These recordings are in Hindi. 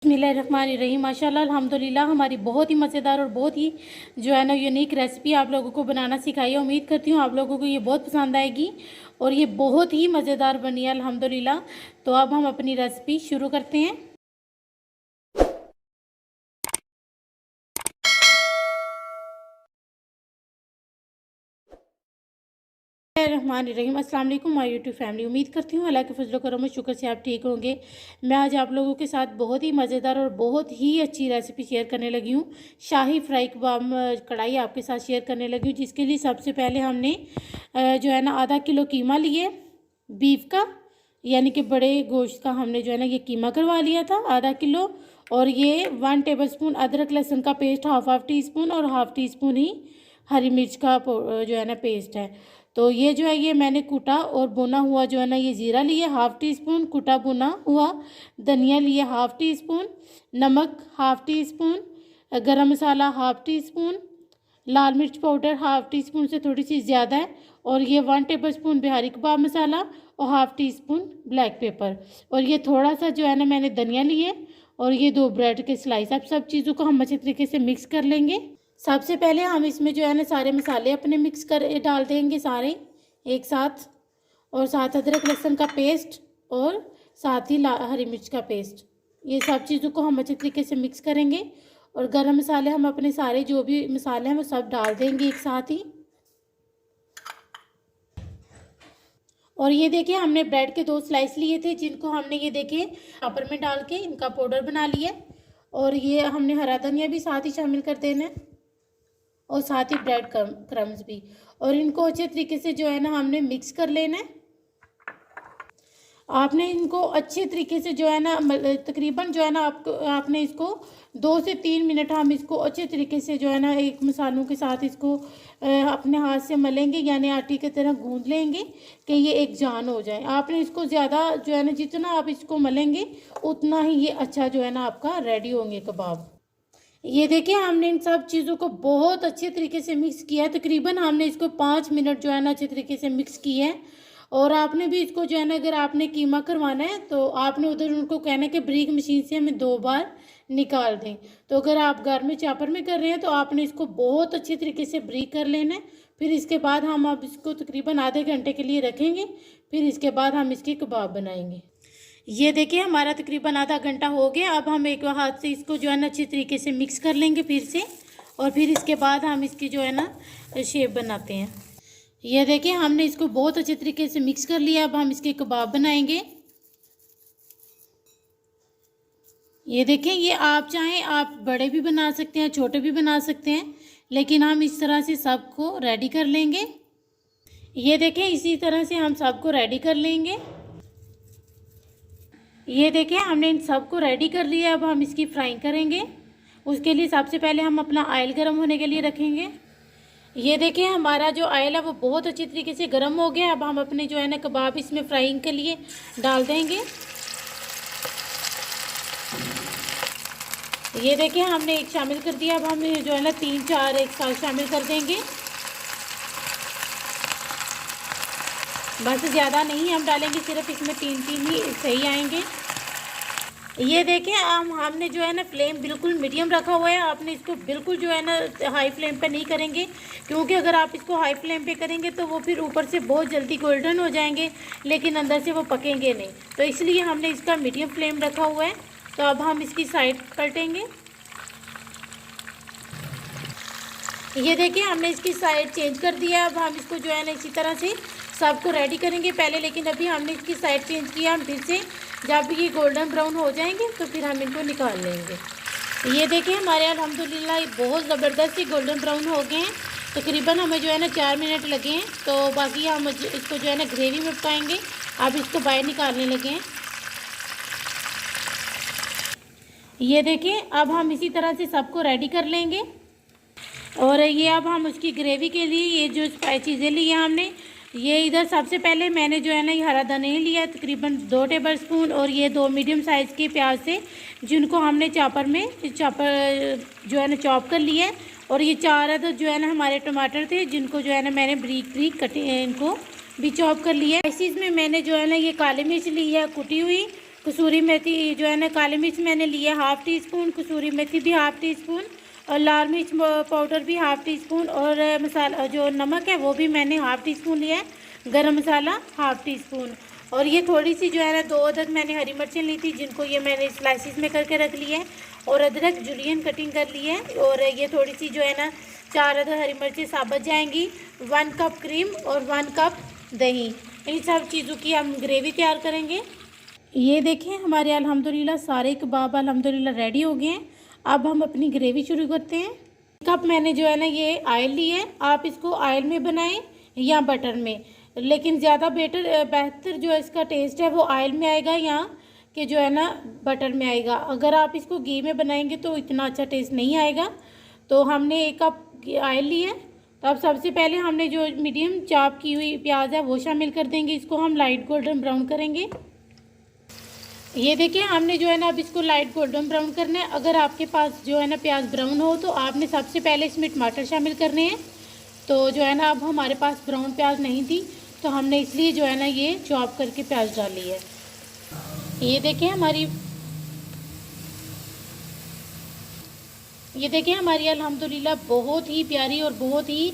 बिस्मिल्लाहिर्रहमानिर्रहीम। माशाल्लाह अल्हम्दुलिल्लाह हमारी बहुत ही मज़ेदार और बहुत ही जो है ना यूनिक रेसिपी आप लोगों को बनाना सिखाई है। उम्मीद करती हूँ आप लोगों को ये बहुत पसंद आएगी और ये बहुत ही मज़ेदार बनी है अल्हम्दुलिल्लाह। तो अब हम अपनी रेसिपी शुरू करते हैं। रहमानिर्रहीम। अस्सलाम वालेकुम माय यूट्यूब फैमिली। उम्मीद करती हूँ अल्लाह के फजल करम शुक्र से आप ठीक होंगे। मैं आज आप लोगों के साथ बहुत ही मज़ेदार और बहुत ही अच्छी रेसिपी शेयर करने लगी हूँ। शाही फ्राई कबाब कढ़ाई आपके साथ शेयर करने लगी हूँ, जिसके लिए सबसे पहले हमने जो है ना आधा किलो कीमा लिए बीफ का, यानी कि बड़े गोश्त का हमने जो है ना ये कीमा करवा लिया था आधा किलो। और ये 1 टेबलस्पून अदरक लहसुन का पेस्ट, हाफ टी स्पून और हाफ टी स्पून ही हरी मिर्च का जो है ना पेस्ट है। तो ये जो है ये मैंने कूटा और भुना हुआ जो है ना ये ज़ीरा लिए हाफ टी स्पून, कूटा भुना हुआ धनिया लिए हाफ टी स्पून, नमक हाफ टी स्पून, गरम मसाला हाफ टी स्पून, लाल मिर्च पाउडर हाफ टी स्पून से थोड़ी सी ज़्यादा है, और ये 1 टेबलस्पून बिहारी कबाब मसाला और half tea spoon black pepper, और ये थोड़ा सा जो है ना मैंने धनिया लिए, और ये 2 ब्रेड के स्लाइस। अब सब चीज़ों को हम अच्छे तरीके से मिक्स कर लेंगे। सबसे पहले हम इसमें जो है ना सारे मसाले अपने मिक्स कर डाल देंगे सारे एक साथ, और साथ अदरक लहसुन का पेस्ट और साथ ही हरी मिर्च का पेस्ट। ये सब चीज़ों को हम अच्छे तरीके से मिक्स करेंगे, और गरम मसाले हम अपने सारे जो भी मसाले हैं वो सब डाल देंगे एक साथ ही। और ये देखिए हमने ब्रेड के 2 स्लाइस लिए थे, जिनको हमने ये देखिए चॉपर में डाल के इनका पाउडर बना लिया, और ये हमने हरा धनिया भी साथ ही शामिल कर देना है, और साथ ही ब्रेड क्रम्स भी, और इनको अच्छे तरीके से जो है ना हमने मिक्स कर लेना है। आपने इनको अच्छे तरीके से जो है ना तकरीबन जो है ना आपने इसको 2 से 3 मिनट हम इसको अच्छे तरीके से जो है ना एक मसालों के साथ इसको अपने हाथ से मलेंगे, यानी आटे की तरह गूंद लेंगे कि ये एक जान हो जाए। आपने इसको ज़्यादा जो है ना जितना आप इसको मलेंगे उतना ही ये अच्छा जो है ना आपका रेडी होंगे कबाब। ये देखिए हमने इन सब चीज़ों को बहुत अच्छे तरीके से मिक्स किया है। तकरीबन हमने इसको 5 मिनट जो है ना अच्छे तरीके से मिक्स किया है। और आपने भी इसको जो है ना अगर आपने कीमा करवाना है तो आपने उधर उनको कहना है कि ब्रीक मशीन से हमें 2 बार निकाल दें। तो अगर आप घर में चॉपर में कर रहे हैं तो आपने इसको बहुत अच्छे तरीके से ब्रीक कर लेना है। फिर इसके बाद हम अब इसको तकरीबन आधे घंटे के लिए रखेंगे, फिर इसके बाद हम इसके कबाब बनाएंगे। ये देखिए हमारा तकरीबन आधा घंटा हो गया। अब हम एक हाथ से इसको जो है ना अच्छी तरीके से मिक्स कर लेंगे फिर से, और फिर इसके बाद हम इसकी जो है ना शेप बनाते हैं। ये देखिए हमने इसको बहुत अच्छे तरीके से मिक्स कर लिया। अब हम इसके कबाब बनाएंगे। ये देखिए ये आप चाहें आप बड़े भी बना सकते हैं, छोटे भी बना सकते हैं, लेकिन हम इस तरह से सबको रेडी कर लेंगे। ये देखें इसी तरह से हम सबको रेडी कर लेंगे। ये देखिए हमने इन सबको रेडी कर लिया। अब हम इसकी फ्राइंग करेंगे। उसके लिए सबसे पहले हम अपना ऑयल गर्म होने के लिए रखेंगे। ये देखिए हमारा जो ऑयल है वो बहुत अच्छी तरीके से गर्म हो गया। अब हम अपने जो है ना कबाब इसमें फ्राइंग के लिए डाल देंगे। ये देखिए हमने एक शामिल कर दिया। अब हम जो है ना 3-4 एक साथ शामिल कर देंगे, बस ज़्यादा नहीं हम डालेंगे, सिर्फ इसमें 3-3 ही सही आएंगे। ये देखें हमने जो है ना फ्लेम बिल्कुल मीडियम रखा हुआ है। आपने इसको बिल्कुल जो है ना हाई फ्लेम पे नहीं करेंगे, क्योंकि अगर आप इसको हाई फ्लेम पे करेंगे तो वो फिर ऊपर से बहुत जल्दी गोल्डन हो जाएंगे, लेकिन अंदर से वो पकेंगे नहीं। तो इसलिए हमने इसका मीडियम फ्लेम रखा हुआ है। तो अब हम इसकी साइड पलटेंगे। ये देखिए हमने इसकी साइड चेंज कर दिया। अब हम इसको जो है ना इसी तरह से सबको रेडी करेंगे पहले, लेकिन अभी हमने इसकी साइड चेंज किया। हम फिर से जब ये गोल्डन ब्राउन हो जाएंगे तो फिर हम इनको निकाल लेंगे। ये देखिए हमारे अल्हम्दुलिल्लाह बहुत ज़बरदस्त ही गोल्डन ब्राउन हो गए हैं। तकरीबन हमें जो है ना 4 मिनट लगे हैं। तो बाकी हम इसको जो है ना ग्रेवी में पकाएंगे। अब इसको बाहर निकालने लगे हैं। ये देखिए अब हम इसी तरह से सबको रेडी कर लेंगे। और ये अब हम उसकी ग्रेवी के लिए ये जो चीज़ें ली हैं हमने, ये इधर सबसे पहले मैंने जो है ना ये हरा धनिया लिया तकरीबन 2 टेबलस्पून, और ये 2 मीडियम साइज़ के प्याज थे जिनको हमने चॉपर जो है ना चॉप कर लिया है। और ये 4 तो जो है ना हमारे टमाटर थे जिनको जो है ना मैंने ब्रीक कटे इनको भी चॉप कर लिया है। इसी में मैंने जो है ना ये काली मिर्च ली है कुटी हुई, कसूरी मेथी जो है ना, काली मिर्च मैंने लिया हाफ़ टी स्पून, कसूरी मेथी भी हाफ़ टी स्पून, और लाल मिर्च पाउडर भी हाफ़ टी स्पून, और मसाला जो नमक है वो भी मैंने हाफ़ टी स्पून लिया है, गरम मसाला हाफ़ टी स्पून। और ये थोड़ी सी जो है ना 2 अदद मैंने हरी मिर्चें ली थी, जिनको ये मैंने स्लाइसिस में करके रख लिया है, और अदरक जुलियन कटिंग कर ली है। और ये थोड़ी सी जो है ना 4 अदद हरी मिर्चें साबुत जाएंगी, 1 कप क्रीम और 1 कप दही। इन सब चीज़ों की हम ग्रेवी तैयार करेंगे। ये देखें हमारे अल्हम्दुलिल्लाह सारे कबाब अल्हम्दुलिल्लाह रेडी हो गए हैं। अब हम अपनी ग्रेवी शुरू करते हैं। कप मैंने जो है ना ये ऑयल ली है, आप इसको ऑयल में बनाएं या बटर में, लेकिन ज़्यादा बेहतर जो इसका टेस्ट है वो ऑयल में आएगा या कि जो है ना बटर में आएगा। अगर आप इसको घी में बनाएंगे तो इतना अच्छा टेस्ट नहीं आएगा। तो हमने 1 कप ऑयल लिया है। तो अब सबसे पहले हमने जो मीडियम चॉप की हुई प्याज है वो शामिल कर देंगे। इसको हम लाइट गोल्डन ब्राउन करेंगे। ये देखिए हमने जो है ना अब इसको लाइट गोल्डन ब्राउन करना है। अगर आपके पास जो है ना प्याज ब्राउन हो तो आपने सबसे पहले इसमें टमाटर शामिल करने हैं। तो जो है ना अब हमारे पास ब्राउन प्याज नहीं थी, तो हमने इसलिए जो है ना ये चॉप करके प्याज डाली है। ये देखिए हमारी अल्हम्दुलिल्लाह बहुत ही प्यारी और बहुत ही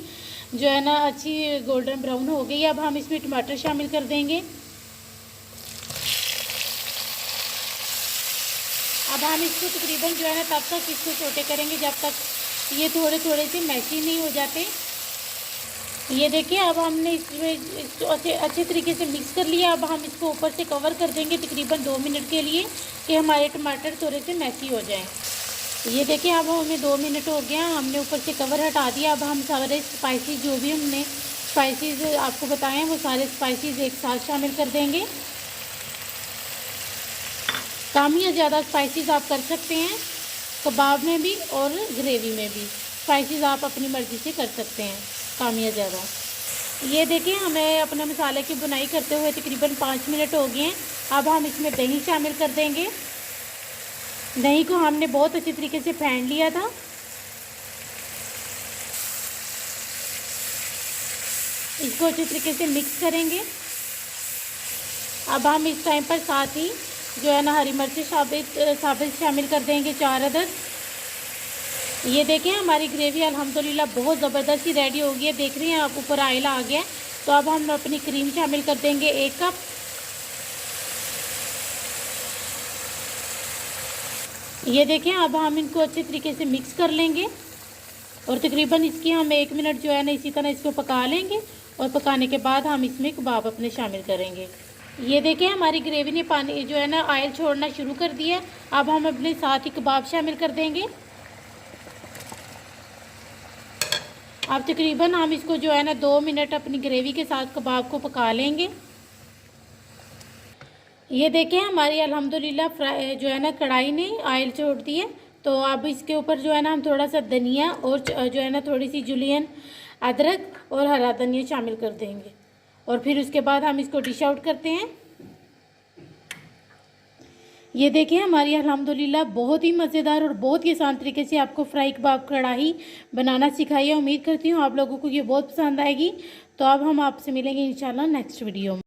जो है ना अच्छी गोल्डन ब्राउन हो गई। अब हम इसमें टमाटर शामिल कर देंगे। अब हम इसको तकरीबन जो है ना तब तक इसको छोटे करेंगे जब तक ये थोड़े थोड़े से मैशी नहीं हो जाते। ये देखिए अब हमने इसमें इसको अच्छे तरीके से मिक्स कर लिया। अब हम इसको ऊपर से कवर कर देंगे तकरीबन 2 मिनट के लिए कि हमारे टमाटर थोड़े से मैशी हो जाएं। ये देखिए अब हमें 2 मिनट हो गया, हमने ऊपर से कवर हटा दिया। अब हम सारे स्पाइसेस जो भी हमने स्पाइसेस आपको बताए हैं वो सारे स्पाइसेस एक साथ शामिल कर देंगे। कम या ज़्यादा स्पाइसेस आप कर सकते हैं, कबाब में भी और ग्रेवी में भी स्पाइसेस आप अपनी मर्ज़ी से कर सकते हैं, कम या ज़्यादा। ये देखिए हमें अपने मसाले की बुनाई करते हुए तकरीबन 5 मिनट हो गए हैं। अब हम इसमें दही शामिल कर देंगे। दही को हमने बहुत अच्छी तरीके से फेंट लिया था। इसको अच्छी तरीके से मिक्स करेंगे। अब हम इस टाइम पर साथ ही जो है ना हरी मिर्ची साबित शामिल कर देंगे 4 अदद। ये देखें हमारी ग्रेवी अल्हम्दुलिल्लाह बहुत ज़बरदस्त ही रेडी हो गई है। देख रही हैं आप ऊपर आयला आ गया है। तो अब हम अपनी क्रीम शामिल कर देंगे 1 कप। ये देखें अब हम इनको अच्छे तरीके से मिक्स कर लेंगे और तकरीबन इसकी हम 1 मिनट जो है ना इसी तरह इसको पका लेंगे। और पकाने के बाद हम इसमें कबाब अपने शामिल करेंगे। ये देखें हमारी ग्रेवी ने पानी जो है ना ऑयल छोड़ना शुरू कर दिया। अब हम अपने साथ ही कबाब शामिल कर देंगे। अब तकरीबन हम इसको जो है ना 2 मिनट अपनी ग्रेवी के साथ कबाब को पका लेंगे। ये देखें हमारी अल्हम्दुलिल्लाह फ्राई जो है ना कढ़ाई ने ऑयल छोड़ दी है। तो अब इसके ऊपर जो है ना हम थोड़ा सा धनिया और जो है ना थोड़ी सी जुलियन अदरक और हरा धनिया शामिल कर देंगे। और फिर उसके बाद हम इसको डिश आउट करते हैं। ये देखिए हमारी अल्हम्दुलिल्लाह बहुत ही मज़ेदार और बहुत ही आसान तरीके से आपको फ्राई कबाब कढ़ाई बनाना सिखाई है। उम्मीद करती हूँ आप लोगों को ये बहुत पसंद आएगी। तो अब हम आपसे मिलेंगे इंशाल्लाह नेक्स्ट वीडियो में।